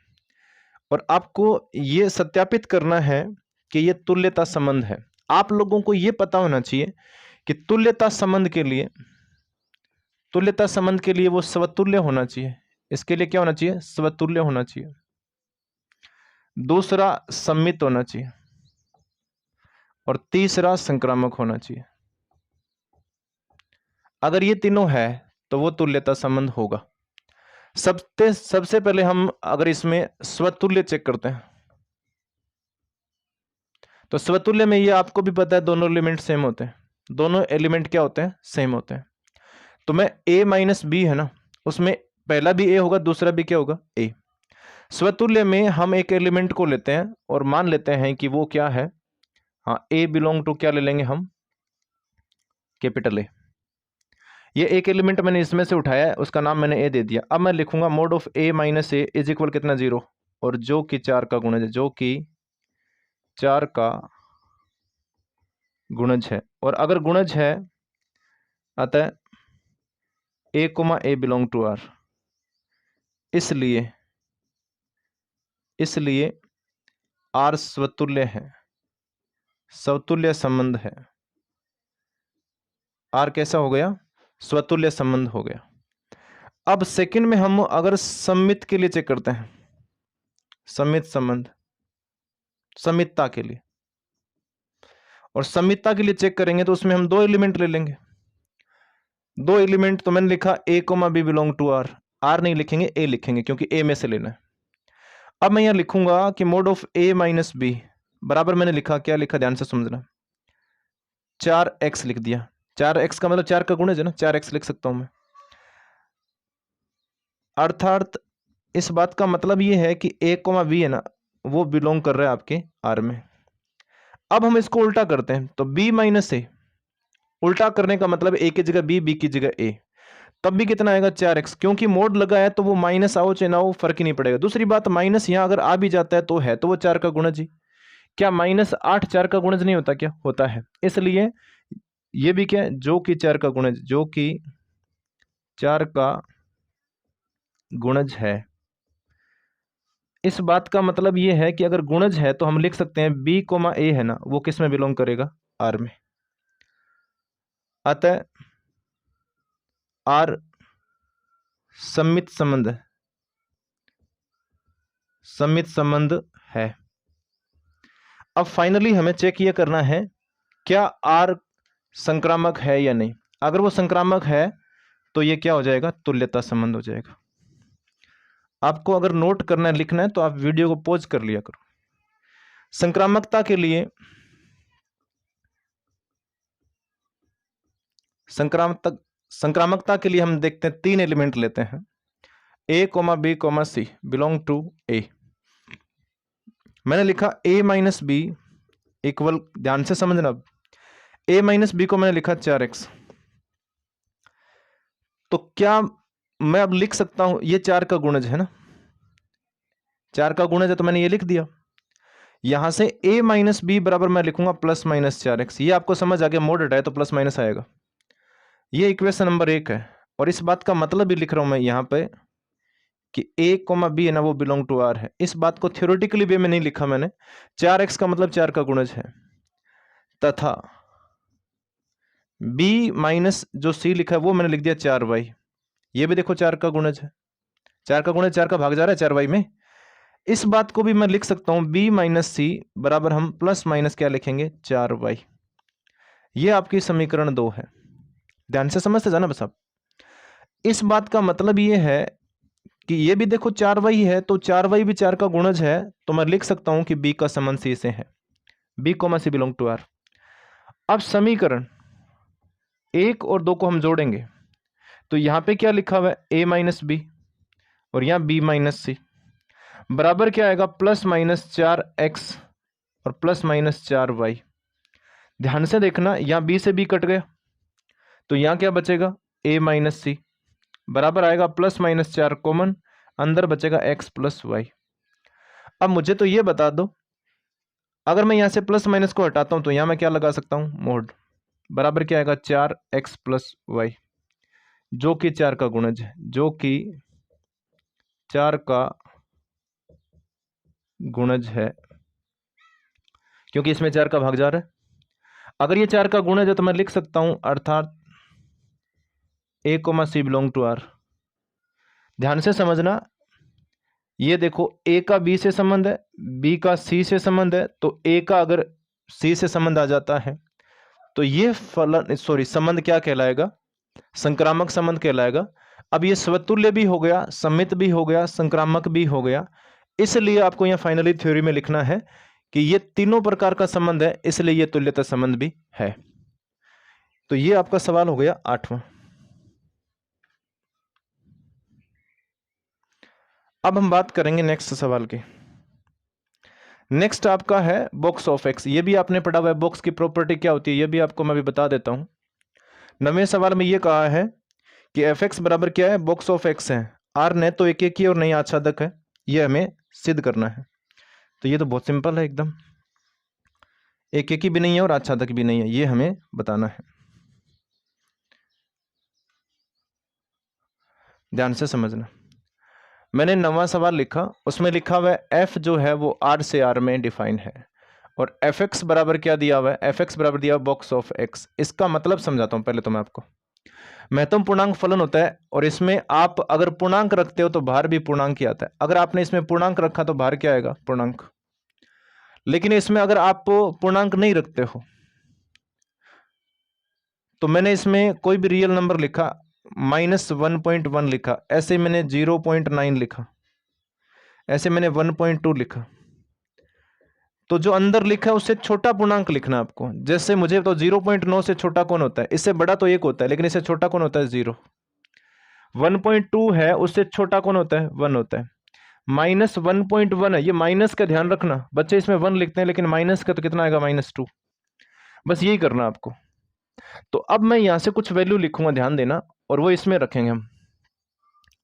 और आपको ये सत्यापित करना है कि ये तुल्यता संबंध है। आप लोगों को ये पता होना चाहिए कि तुल्यता संबंध के लिए वो स्वतुल्य होना चाहिए। इसके लिए क्या होना चाहिए? स्वतुल्य होना चाहिए। दूसरा सम्मित होना चाहिए, और तीसरा संक्रामक होना चाहिए। अगर ये तीनों है तो वो तुल्यता संबंध होगा। सबसे पहले हम अगर इसमें स्वतुल्य चेक करते हैं, तो स्वतुल्य में ये आपको भी पता है दोनों एलिमेंट सेम होते हैं। दोनों एलिमेंट क्या होते हैं? सेम होते हैं। तो मैं a माइनस बी है ना, उसमें पहला भी a होगा, दूसरा भी क्या होगा? a। स्वतुल्य में हम एक एलिमेंट को लेते हैं और मान लेते हैं कि वो क्या है, हाँ, a बिलोंग टू क्या ले लेंगे हम? Capital A। ये एक एलिमेंट मैंने इसमें से उठाया है, उसका नाम मैंने a दे दिया। अब मैं लिखूंगा mode of a minus A is equal कितना? 0, और जो कि 4 का गुणज है, जो कि 4 का गुणज है। और अगर गुणज है, अतः A comma A belong to R, इसलिए आर स्वतुल्य है, स्वतुल्य संबंध है। आर कैसा हो गया? स्वतुल्य संबंध हो गया। अब सेकंड में हम अगर सममित के लिए चेक करते हैं, सममित संबंध, सममितता के लिए, और सममितता के लिए चेक करेंगे तो उसमें हम दो एलिमेंट ले लेंगे। दो एलिमेंट तो मैंने लिखा A comma B belong to R, R नहीं लिखेंगे, ए लिखेंगे क्योंकि ए में से लेना है। अब मैं यहां लिखूंगा कि mod of A minus B बराबर, मैंने लिखा, क्या लिखा ध्यान से समझना, 4x लिख दिया। 4x का मतलब 4 का गुणज है ना, 4x लिख सकता हूं मैं। अर्थात इस बात का मतलब ये है कि a कोमा बी है ना, वो बिलोंग कर रहा है आपके आर में। अब हम इसको उल्टा करते हैं तो b माइनस ए, उल्टा करने का मतलब a की जगह b की जगह a, तब भी कितना आएगा? 4x, क्योंकि मोड लगा है तो वो माइनस आओ चाहे ना हो फर्क ही नहीं पड़ेगा। दूसरी बात, माइनस यहां अगर आ भी जाता है तो है तो वो 4 का गुणज ही। क्या -8 4 का गुणज नहीं होता? क्या होता है। इसलिए ये भी क्या है? जो कि 4 का गुणज, जो कि 4 का गुणज है। इस बात का मतलब ये है कि अगर गुणज है तो हम लिख सकते हैं b कोमा ए है ना, वो किस में बिलोंग करेगा? आर में। अतः आर सममित संबंध, सममित संबंध है। अब फाइनली हमें चेक ये करना है क्या आर संक्रामक है या नहीं। अगर वो संक्रामक है तो ये क्या हो जाएगा? तुल्यता संबंध हो जाएगा। आपको अगर नोट करना है, लिखना है, तो आप वीडियो को पॉज कर लिया करो। संक्रामकता के लिए, संक्रामकता के लिए हम देखते हैं 3 एलिमेंट लेते हैं, A comma B comma C belong to A. मैंने लिखा a माइनस बी इक्वल, ध्यान से समझना, a माइनस बी को मैंने लिखा 4x। तो क्या मैं अब लिख सकता हूं, ये 4 का गुणज है ना, 4 का गुणज है तो मैंने ये लिख दिया। यहां से a माइनस बी बराबर मैं लिखूंगा प्लस माइनस 4x। ये आपको समझ आ गया, मोड हटाए तो प्लस माइनस आएगा। ये इक्वेशन नंबर 1 है। और इस बात का मतलब भी लिख रहा हूं मैं यहां पे कि a कोमा बी है ना, वो बिलोंग टू आर है। इस बात को थ्योरेटिकली वे में नहीं लिखा मैंने। 4x का मतलब 4 का गुणज है, तथा b माइनस जो c लिखा है वो मैंने लिख दिया 4y। ये भी देखो 4 का गुणज है, 4 का गुणज 4 का भाग जा रहा है 4y में। इस बात को भी मैं लिख सकता हूं b माइनस सी बराबर, हम प्लस माइनस क्या लिखेंगे? 4y। ये आपकी समीकरण 2 है। ध्यान से समझते जाना बस आप। इस बात का मतलब ये है कि ये भी देखो 4y है, तो 4y भी 4 का गुणज है, तो मैं लिख सकता हूं कि b का संबंध c से है, b comma C belong to R. अब समीकरण 1 और 2 को हम जोड़ेंगे तो यहां पे क्या लिखा हुआ है? a माइनस बी, और यहां b माइनस सी बराबर क्या आएगा? प्लस माइनस 4x और प्लस माइनस 4y। ध्यान से देखना, यहां b से b कट गया तो यहां क्या बचेगा? a माइनस सी बराबर आएगा प्लस माइनस 4 कॉमन, अंदर बचेगा x प्लस वाई। अब मुझे तो ये बता दो, अगर मैं यहां से प्लस माइनस को हटाता हूं तो यहां मैं क्या लगा सकता हूं? मोड। बराबर क्या आएगा? 4x प्लस वाई, जो कि 4 का गुणज है, जो कि 4 का गुणज है, क्योंकि इसमें 4 का भाग जा रहा है। अगर ये 4 का गुणज है तो मैं लिख सकता हूं अर्थात a comma C belong to R. ध्यान से समझना, ये देखो a का b से संबंध है, b का c से संबंध है, तो a का अगर c से संबंध आ जाता है तो ये फलन, सॉरी, संबंध क्या कहलाएगा? संक्रामक संबंध कहलाएगा। अब ये स्वतुल्य भी हो गया, सममित भी हो गया, संक्रामक भी हो गया। इसलिए आपको यहाँ फाइनली थ्योरी में लिखना है कि ये तीनों प्रकार का संबंध है, इसलिए ये तुल्यता संबंध भी है। तो ये आपका सवाल हो गया 8वां। अब हम बात करेंगे नेक्स्ट सवाल की। नेक्स्ट आपका है बॉक्स ऑफ एक्स। ये भी आपने पढ़ा हुआ है, बॉक्स की प्रॉपर्टी क्या होती है, ये भी आपको मैं भी बता देता हूं। 9वें सवाल में ये कहा है कि एफ एक्स बराबर क्या है? बॉक्स ऑफ एक्स है। आर न तो एक एक ही और नहीं आच्छादक है, ये हमें सिद्ध करना है। तो ये तो बहुत सिंपल है एकदम, एक एक ही भी नहीं है और आच्छादक भी नहीं है, ये हमें बताना है। ध्यान से समझना। मैंने नवा सवाल लिखा, उसमें लिखा हुआ है एफ जो है वो आर से आर में डिफाइन है, और एफ एक्स बराबर क्या दिया हुआ है, एफ एक्स बराबर दिया बॉक्स ऑफ एक्स। इसका मतलब समझाता हूं पहले तो मैं आपको। महत्तम पूर्णांक फलन होता है, और इसमें आप अगर पूर्णांक रखते हो तो बाहर भी पूर्णांक ही आता है। अगर आपने इसमें पूर्णांक रखा तो बाहर क्या आएगा, पूर्णांक। लेकिन इसमें अगर आप पूर्णांक नहीं रखते हो तो मैंने इसमें कोई भी रियल नंबर लिखा, -1.1 लिखा, ऐसे मैंने 0.9 लिखा, ऐसे मैंने 1.2 लिखा, तो जो अंदर लिखा है उससे छोटा पूर्णांक लिखना आपको। जैसे मुझे तो 0.9 से छोटा कौन होता है, इससे बड़ा तो 1 होता है, लेकिन इससे छोटा कौन होता है, 0। 1.2 है, उससे छोटा कौन होता है, 1 होता है। -1.1 है, ये माइनस का ध्यान रखना, बच्चे इसमें 1 लिखते हैं लेकिन माइनस का तो कितना आएगा, -2। बस यही करना आपको। तो अब मैं यहां से कुछ वैल्यू लिखूंगा, ध्यान देना, और वो इसमें रखेंगे हम।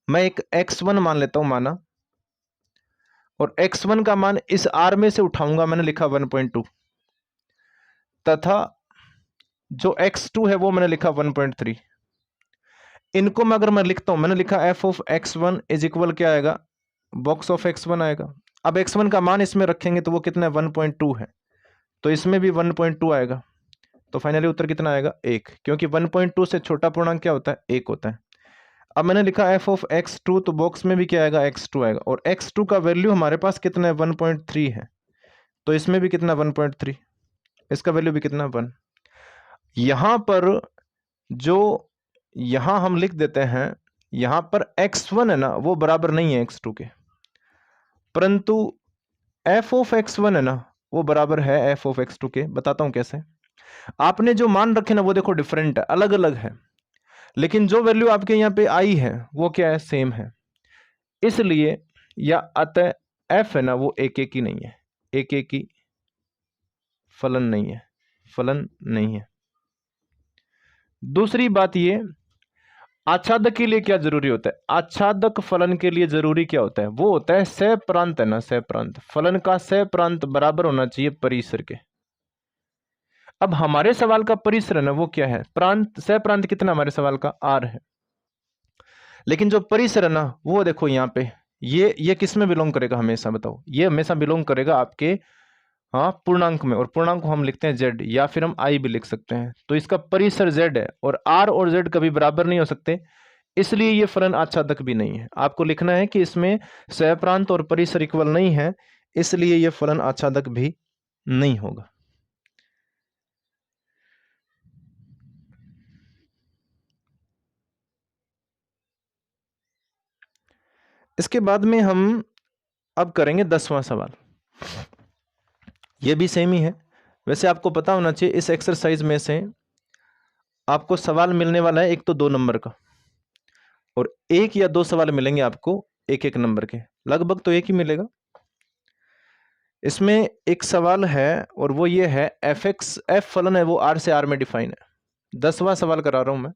मैं एक x1 मान लेता हूं, माना, और x1 का मान इस r में से उठाऊंगा, मैंने लिखा 1.2, तथा जो x2 है वो मैंने लिखा 1.3। इनको मैं अगर मैं लिखता हूं, मैंने लिखा f of x1 is equal क्या आएगा, बॉक्स ऑफ x1 आएगा। अब x1 का मान इसमें रखेंगे तो वो कितना है, 1.2 है, तो इसमें भी 1.2 आएगा। तो फाइनली उत्तर कितना आएगा, 1, क्योंकि 1.2 से छोटा पूर्णांक क्या होता है, 1 होता है। अब मैंने लिखा f ऑफ x2, तो बॉक्स में भी क्या आएगा, x2 आएगा, और x2 का वैल्यू हमारे पास कितना है, 1.3 है, तो इसमें भी कितना, 1.3, इसका वैल्यू भी कितना, 1। यहां पर जो यहां हम लिख देते हैं, यहां पर x1 है ना वो बराबर नहीं है x2 के, परंतु f ऑफ x1 है ना वो बराबर है f ऑफ x2 के। बताता हूं कैसे। आपने जो मान रखे ना वो देखो डिफरेंट है, अलग अलग है, लेकिन जो वैल्यू आपके यहाँ पे आई है वो क्या है, सेम है। इसलिए या अतः f है ना वो एक एक ही नहीं है, एक एक ही फलन नहीं है, फलन नहीं है। दूसरी बात ये, आच्छादक के लिए क्या जरूरी होता है, आच्छादक फलन के लिए जरूरी क्या होता है, वो होता है सह प्रांत, है ना, सह प्रांत। फलन का सह प्रांत बराबर होना चाहिए परिसर के। अब हमारे सवाल का परिसर है ना वो क्या है, प्रांत, सह प्रांत कितना हमारे सवाल का, r है, लेकिन जो परिसर है ना वो देखो यहाँ पे, ये किस में बिलोंग करेगा, हमेशा बताओ, ये हमेशा बिलोंग करेगा आपके, हाँ, पूर्णांक में, और पूर्णांक को हम लिखते हैं z, या फिर हम i भी लिख सकते हैं। तो इसका परिसर z है, और r और z कभी बराबर नहीं हो सकते, इसलिए ये फलन आच्छादक भी नहीं है। आपको लिखना है कि इसमें सहप्रांत और परिसर इक्वल नहीं है, इसलिए ये फलन आच्छादक भी नहीं होगा। इसके बाद में हम अब करेंगे 10वां सवाल। ये भी सेम ही है। वैसे आपको पता होना चाहिए इस एक्सरसाइज में से आपको सवाल मिलने वाला है एक तो 2 नंबर का, और 1 या 2 सवाल मिलेंगे आपको 1-1 नंबर के, लगभग तो 1 ही मिलेगा। इसमें एक सवाल है और वो ये है f फलन है वो r से r में डिफाइन है। 10वां सवाल करा रहा हूं मैं,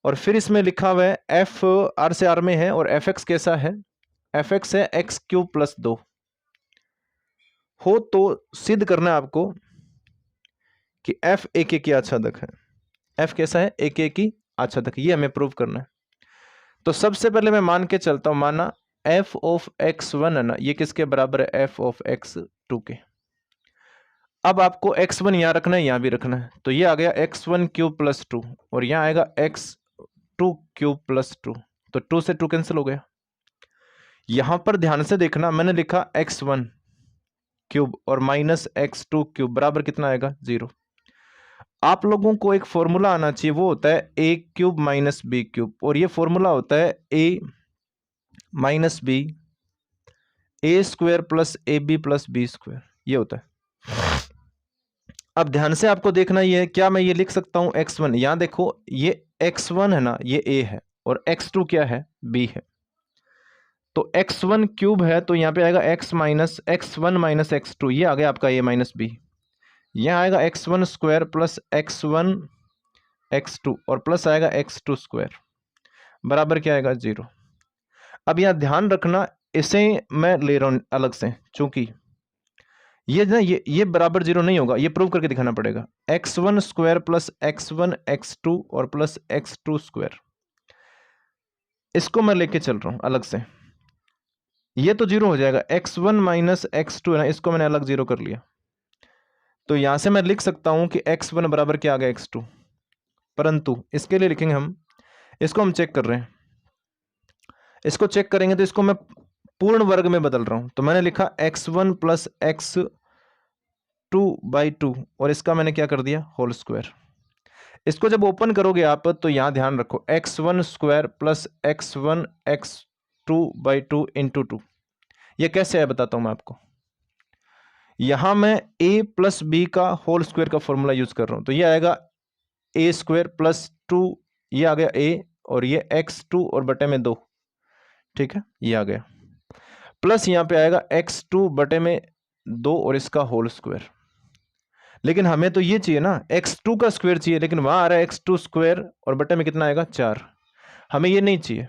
और फिर इसमें लिखा हुआ है f r से r में है, और fx कैसा है, fx है x³ + 2 हो, तो सिद्ध करना है आपको कि f एक एक ही आच्छादक है। f कैसा है, एक एक ही आच्छादक, ये हमें प्रूव करना है। तो सबसे पहले मैं मान के चलता हूं, माना f ऑफ x1 है ना ये किसके बराबर है, f ऑफ x2 के। अब आपको x1 यहां रखना है, यहां भी रखना है, तो ये आ गया x1³ + 2, और यहां आएगा x2³ + 2, तो 2 से 2 कैंसिल हो गया। यहां पर ध्यान से देखना, मैंने लिखा x1³ और -x2³ बराबर कितना आएगा, 0। आप लोगों को एक फॉर्मूला आना चाहिए, वो होता है a³ - b³, और ये फॉर्मूला होता है a - b a² + ab + b², ये होता है। अब ध्यान से आपको देखना ये है, क्या मैं ये लिख सकता हूं x1, यहां देखो ये x1 है ना ये a है, और x2 क्या है, b है, तो x1³ है तो यहां पे आएगा x1 - x2, ये आ गया आपका a - b। यहां आएगा x1² + x1 x2, और प्लस आएगा x2² बराबर क्या आएगा, 0। अब यहां ध्यान रखना, इसे मैं ले रहा हूं अलग से, चूंकि ये ना ये बराबर 0 नहीं होगा, ये प्रूव करके दिखाना पड़ेगा। x1² + x1 x2 और प्लस x2², इसको मैं लेके चल रहा हूं अलग से, ये तो जीरो हो जाएगा, x1 माइनस x2 है ना, इसको मैंने अलग जीरो कर लिया। तो यहां से मैं लिख सकता हूं कि x1 बराबर क्या आ गया x2, परंतु इसके लिए लिखेंगे हम, इसको हम चेक कर रहे हैं, इसको चेक करेंगे तो इसको मैं पूर्ण वर्ग में बदल रहा हूं। तो मैंने लिखा x1 प्लस x2 बाई 2 और इसका मैंने क्या कर दिया होल स्क्वायर। इसको जब ओपन करोगे आप तो यहां ध्यान रखो x1 square plus x1 x2 by 2 into 2, ये कैसे है बताता हूं मैं आपको। यहां मैं a प्लस बी का होल स्क्वायर का फॉर्मूला यूज कर रहा हूं, तो ये आएगा a स्क्वायर प्लस 2, ये आ गया a, और ये x2 और बटे में 2, ठीक है, ये आ गया, प्लस यहां पे आएगा x2 बटे में 2 और इसका होल स्क्वायर। लेकिन हमें तो ये चाहिए ना, x2 का स्क्वायर चाहिए, लेकिन वहां आ रहा है x2 स्क्वायर और बटे में कितना आएगा 4, हमें ये नहीं चाहिए।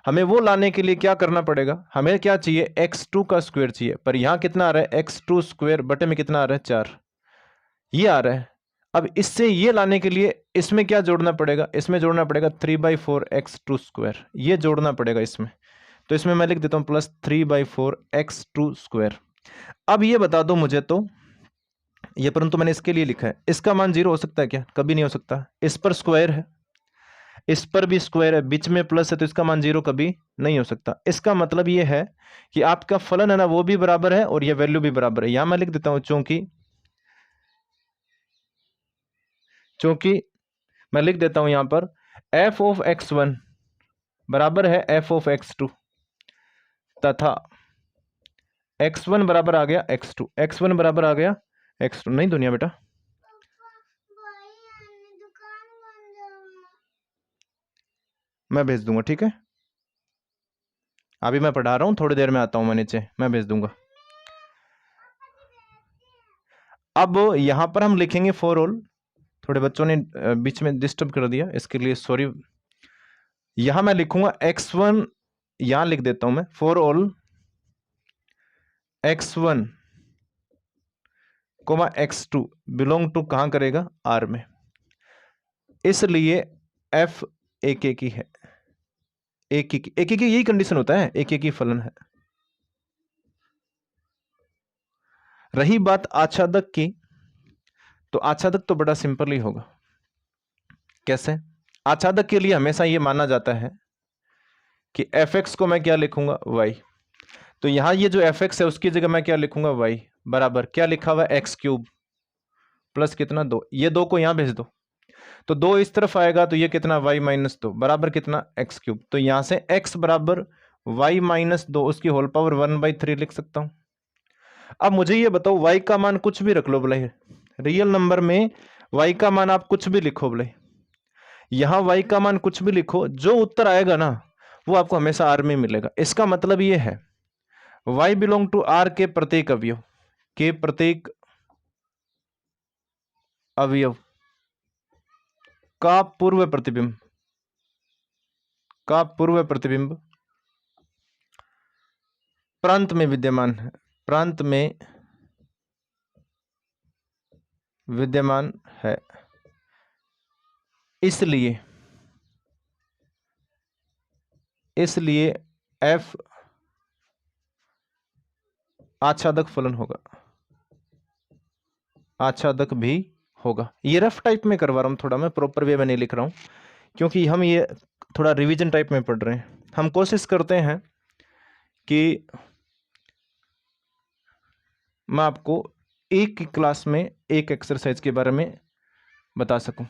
हमें वो लाने के लिए क्या करना पड़ेगा, हमें क्या चाहिए x2 का स्क्वायर चाहिए, पर यहां कितना आ रहा है x2 स्क्वायर बटे में कितना आ रहा है 4, ये आ रहा है। अब इससे ये लाने के लिए इसमें क्या जोड़ना पड़ेगा, इसमें जोड़ना पड़ेगा 3/4 x2 स्क्वायर, ये जोड़ना पड़ेगा इसमें। तो इसमें मैं लिख देता हूं प्लस 3/4 x2 स्क्वायर। अब ये बता दो मुझे तो ये, परंतु मैंने इसके लिए लिखा है, इसका मान 0 हो सकता है क्या, कभी नहीं हो सकता। इस पर स्क्वायर है, इस पर भी स्क्वायर है, बीच में प्लस है, तो इसका मान 0 कभी नहीं हो सकता। इसका मतलब ये है कि आपका फलन है ना वो भी बराबर है और ये वैल्यू भी बराबर है। यहां मैं लिख देता हूं चूंकि मैं लिख देता हूं यहां पर f ऑफ x1 बराबर है f ऑफ x2 तथा x1 बराबर आ गया x2, x1 बराबर आ गया x2। नहीं दुनिया बेटा, मैं भेज दूंगा, ठीक है, अभी मैं पढ़ा रहा हूं, थोड़ी देर में आता हूं मैं नीचे, मैं भेज दूंगा। अब यहां पर हम लिखेंगे फॉर ऑल, थोड़े बच्चों ने बीच में डिस्टर्ब कर दिया, इसके लिए सॉरी। यहां मैं लिखूंगा x1, यहां लिख देता हूं मैं for all x1 comma x2 belong to कहां करेगा R में, इसलिए f एक एक ही है, एक एक ही यही कंडीशन होता है, एक एक ही फलन है। रही बात आच्छादक की, तो आच्छादक तो बड़ा सिंपल ही होगा। कैसे, आच्छादक के लिए हमेशा ये माना जाता है कि fx को मैं क्या लिखूंगा y, तो यहां ये जो fx है उसकी जगह मैं क्या लिखूंगा y बराबर क्या लिखा हुआ है एक्स क्यूब प्लस कितना 2, ये 2 को यहां भेज दो तो 2 इस तरफ आएगा, तो ये कितना y माइनस 2 बराबर कितना एक्स क्यूब, तो यहां से x बराबर y माइनस 2 उसकी होल पावर 1/3 लिख सकता हूं। अब मुझे ये बताओ y का मान कुछ भी रख लो भले, रियल नंबर में y का मान आप कुछ भी लिखो भले, यहां y का मान कुछ भी लिखो, जो उत्तर आएगा ना वो आपको हमेशा r में मिलेगा। इसका मतलब ये है y बिलोंग टू r के प्रत्येक अवयव का पूर्व प्रतिबिंब प्रांत में विद्यमान है, इसलिए f आच्छादक फलन होगा, आच्छादक भी होगा। ये रफ टाइप में करवा रहा हूं, थोड़ा मैं प्रॉपर वे में नहीं लिख रहा हूं, क्योंकि हम ये थोड़ा रिवीजन टाइप में पढ़ रहे हैं। हम कोशिश करते हैं कि मैं आपको एक ही क्लास में एक एक्सरसाइज के बारे में बता सकूं।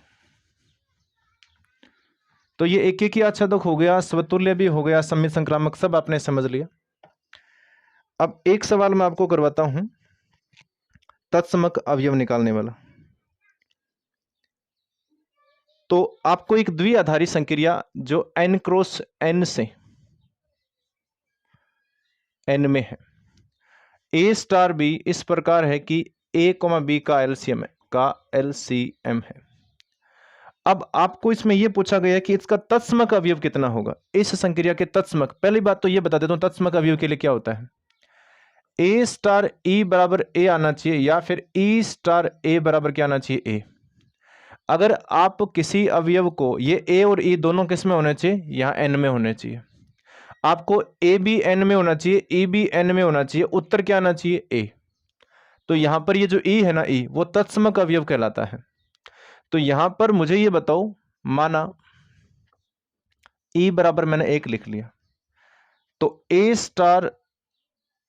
तो ये एक ही आच्छादक हो गया, स्वतुल्य भी हो गया, सममित संक्रामक सब आपने समझ लिया। अब एक सवाल मैं आपको करवाता हूं, तत्समक अवयव निकालने वाला। तो आपको एक द्विआधारी संक्रिया जो n क्रॉस n से n में है, a स्टार b इस प्रकार है कि a b का एलसीएम है। अब आपको इसमें यह पूछा गया कि इसका तत्समक अवयव कितना होगा, इस संक्रिया के तत्समक। पहली बात तो यह बता देता हूं तत्समक अवयव के लिए क्या होता है, a स्टार e बराबर a आना चाहिए या फिर e स्टार a बराबर क्या आना चाहिए a। अगर आप किसी अवयव को, ये a और e दोनों किस में होने चाहिए, यहां n में होने चाहिए। आपको ए बी एन में होना चाहिए, ई बी एन में होना चाहिए, उत्तर क्या आना चाहिए? ए। तो यहां पर ये जो ई है ना, ई वो तत्समक अवयव कहलाता है। तो यहां पर मुझे ये बताओ, माना ई बराबर मैंने 1 लिख लिया, तो ए स्टार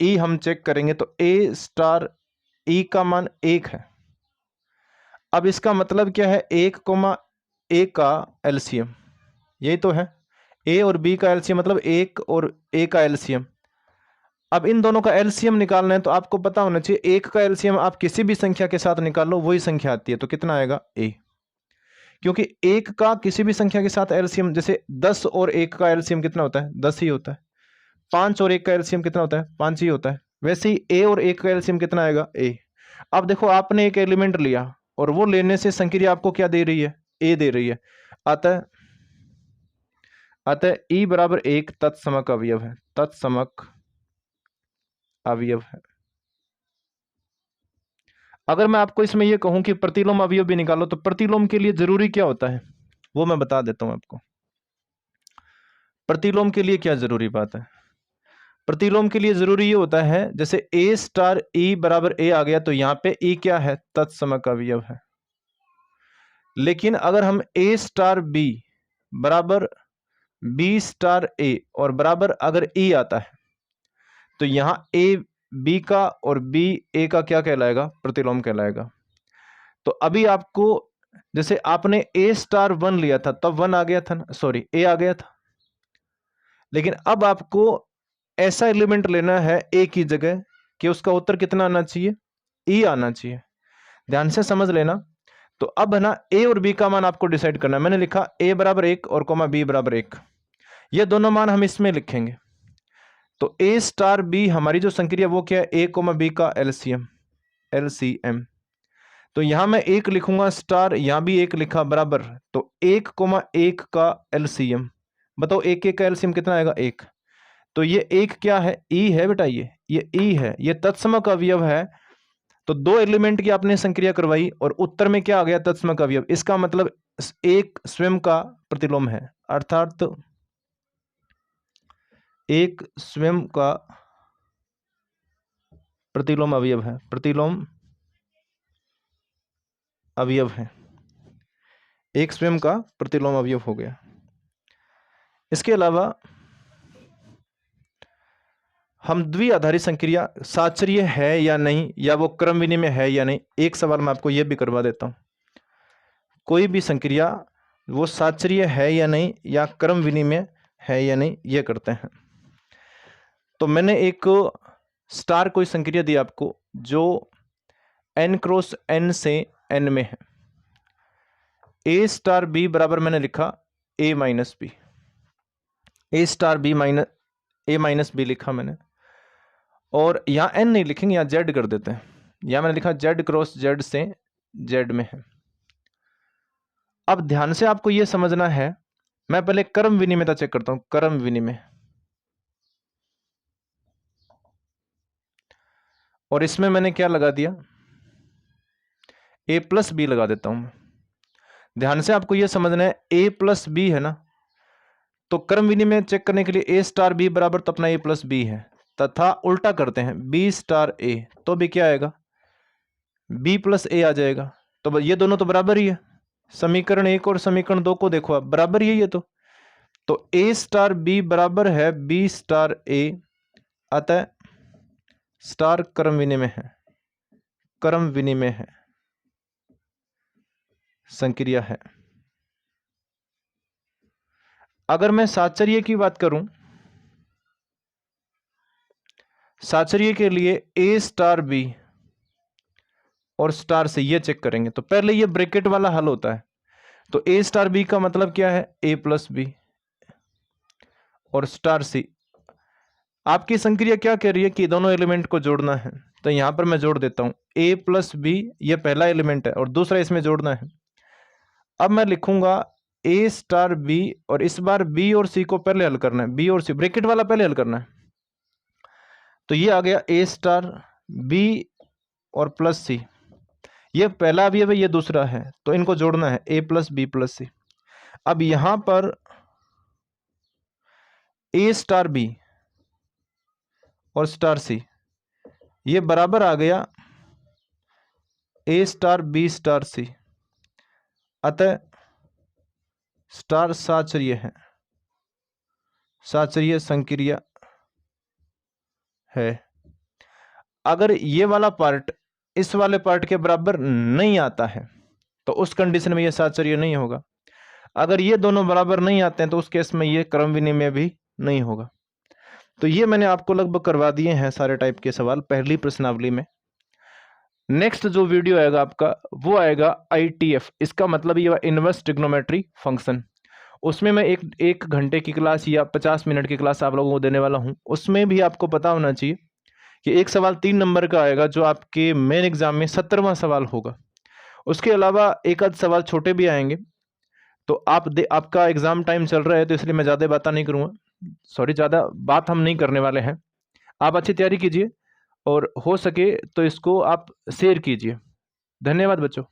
ई हम चेक करेंगे तो ए स्टार ई का मान 1 है। अब इसका मतलब क्या है? 1, ए का एलसीएम, यही तो है। ए और बी का एलसीएम मतलब 1 और ए का एलसीएम। अब इन दोनों का एलसीएम निकालना है तो आपको पता होना चाहिए 1 का एलसीएम आप किसी भी संख्या के साथ निकाल लो, वही संख्या आती है। तो कितना आएगा? ए। क्योंकि 1 का किसी भी संख्या के साथ एलसीएम, जैसे 10 और 1 का एलसीएम कितना होता है? 10 ही होता है। 5 और 1 का एलसीएम कितना होता है? 5 ही होता है। वैसे ही ए और 1 का एलसीएम कितना आएगा? ए। अब देखो, आपने एक एलिमेंट लिया और वो लेने से संक्रिया आपको क्या दे रही है? ए दे रही है। अतः ई बराबर 1 तत्समक अवयव है, तत्समक अवयव है। अगर मैं आपको इसमें यह कहूं कि प्रतिलोम अवयव भी निकालो, तो प्रतिलोम के लिए जरूरी क्या होता है वो मैं बता देता हूं आपको। प्रतिलोम के लिए क्या जरूरी बात है? प्रतिलोम के लिए जरूरी ये होता है, जैसे ए स्टार ई बराबर ए आ गया, तो यहां पे ई क्या है? तत्समक अवयव है। लेकिन अगर हम ए स्टार बी बराबर बी स्टार ए और बराबर अगर ई आता है, तो यहां ए बी का और बी ए का क्या कहलाएगा? प्रतिलोम कहलाएगा। तो अभी आपको, जैसे आपने ए स्टार 1 लिया था तब 1 आ गया था ना, सॉरी ए आ गया था। लेकिन अब आपको ऐसा एलिमेंट लेना है ए की जगह कि उसका उत्तर कितना आना चाहिए? ई आना चाहिए। ध्यान से समझ लेना। तो अब है ना, ए और बी का मान आपको डिसाइड करना है। मैंने लिखा ए बराबर 1 और कोमा बी बराबर 1, ये दोनों मान हम इसमें लिखेंगे। तो ए स्टार बी हमारी जो संक्रिया वो क्या है? ए कोमा बी का एलसीएम, एलसीएम। तो यहां मैं 1 लिखूंगा स्टार, यहां भी 1 लिखा बराबर, तो 1,1 का एलसीएम। बताओ 1 का एलसीएम कितना आएगा? 1। तो ये 1 क्या है? ई है बेटा, ये ई है, ये तत्समक अवयव है। तो 2 एलिमेंट की आपने संक्रिया करवाई और उत्तर में क्या आ गया? तत्समक अवयव। इसका मतलब 1 स्वयं का प्रतिलोम है, अर्थात 1 स्वयं का प्रतिलोम अवयव है, प्रतिलोम अवयव है। 1 स्वयं का प्रतिलोम अवयव हो गया। इसके अलावा हम द्विआधारी संक्रिया साचर्य है या नहीं, या वो क्रम विनिमय है या नहीं, एक सवाल मैं आपको यह भी करवा देता हूं। कोई भी संक्रिया वो साचर्य है या नहीं या क्रम विनिमय है या नहीं, ये करते हैं। तो मैंने एक स्टार कोई संक्रिया दी आपको जो n क्रॉस n से n में है। ए स्टार बी बराबर मैंने लिखा a minus B, A star B minus A minus B लिखा मैंने। और यहां n नहीं लिखेंगे, यहां z कर देते हैं। यहां मैंने लिखा z क्रॉस z से z में है। अब ध्यान से आपको यह समझना है, मैं पहले क्रम विनिमयता चेक करता हूं। क्रम विनिमय, और इसमें मैंने क्या लगा दिया? a प्लस बी लगा देता हूं मैं। ध्यान से आपको यह समझना है, a प्लस बी है ना, तो क्रम विनिमय चेक करने के लिए a स्टार बी बराबर तो अपना a प्लस बी है, तथा उल्टा करते हैं b स्टार a, तो भी क्या आएगा? b प्लस a आ जाएगा। तो ये दोनों तो बराबर ही है। समीकरण 1 और समीकरण 2 को देखो आप, बराबर ही है ये तो a स्टार b बराबर है b स्टार a, अतः स्टार क्रम विनिमय है, क्रम विनिमय है, संक्रिया है। अगर मैं साचर्य की बात करूं, साचर्य के लिए a स्टार b और स्टार से ये चेक करेंगे। तो पहले ये ब्रैकेट वाला हल होता है। तो a स्टार b का मतलब क्या है? a प्लस बी और स्टार सी। आपकी संक्रिया क्या कह रही है कि दोनों एलिमेंट को जोड़ना है, तो यहां पर मैं जोड़ देता हूं a प्लस बी, ये पहला एलिमेंट है और दूसरा इसमें जोड़ना है। अब मैं लिखूंगा a स्टार b, और इस बार b और c को पहले हल करना है, b और c ब्रैकेट वाला पहले हल करना है। तो ये आ गया a स्टार b और प्लस c, ये पहला अवयव है, ये दूसरा है, तो इनको जोड़ना है a प्लस बी प्लस सी। अब यहां पर ए स्टार बी और स्टार सी ये बराबर आ गया ए स्टार बी स्टार सी, अतः स्टार साचर्य है, साचर्य संक्रिया है। अगर ये वाला पार्ट इस वाले पार्ट के बराबर नहीं आता है तो उस कंडीशन में ये साचर्य नहीं होगा। अगर ये दोनों बराबर नहीं आते हैं तो उस केस में ये क्रम विनिमय भी नहीं होगा। तो ये मैंने आपको लगभग करवा दिए हैं सारे टाइप के सवाल पहली प्रश्नावली में। नेक्स्ट जो वीडियो आएगा आपका वो आएगा ITF, इसका मतलब ये इनवर्स ट्रिग्नोमेट्री फंक्शन। उसमें मैं एक घंटे की क्लास या 50 मिनट की क्लास आप लोगों को देने वाला हूं। उसमें भी आपको पता होना चाहिए कि एक सवाल 3 नंबर का आएगा जो आपके मेन एग्जाम में 17वां सवाल होगा। उसके अलावा एक आध सवाल छोटे भी आएंगे। तो आपका एग्जाम टाइम चल रहा है तो इसलिए मैं ज़्यादा बात नहीं करूँगा, ज़्यादा बात हम नहीं करने वाले हैं। आप अच्छी तैयारी कीजिए और हो सके तो इसको आप शेयर कीजिए। धन्यवाद बच्चों।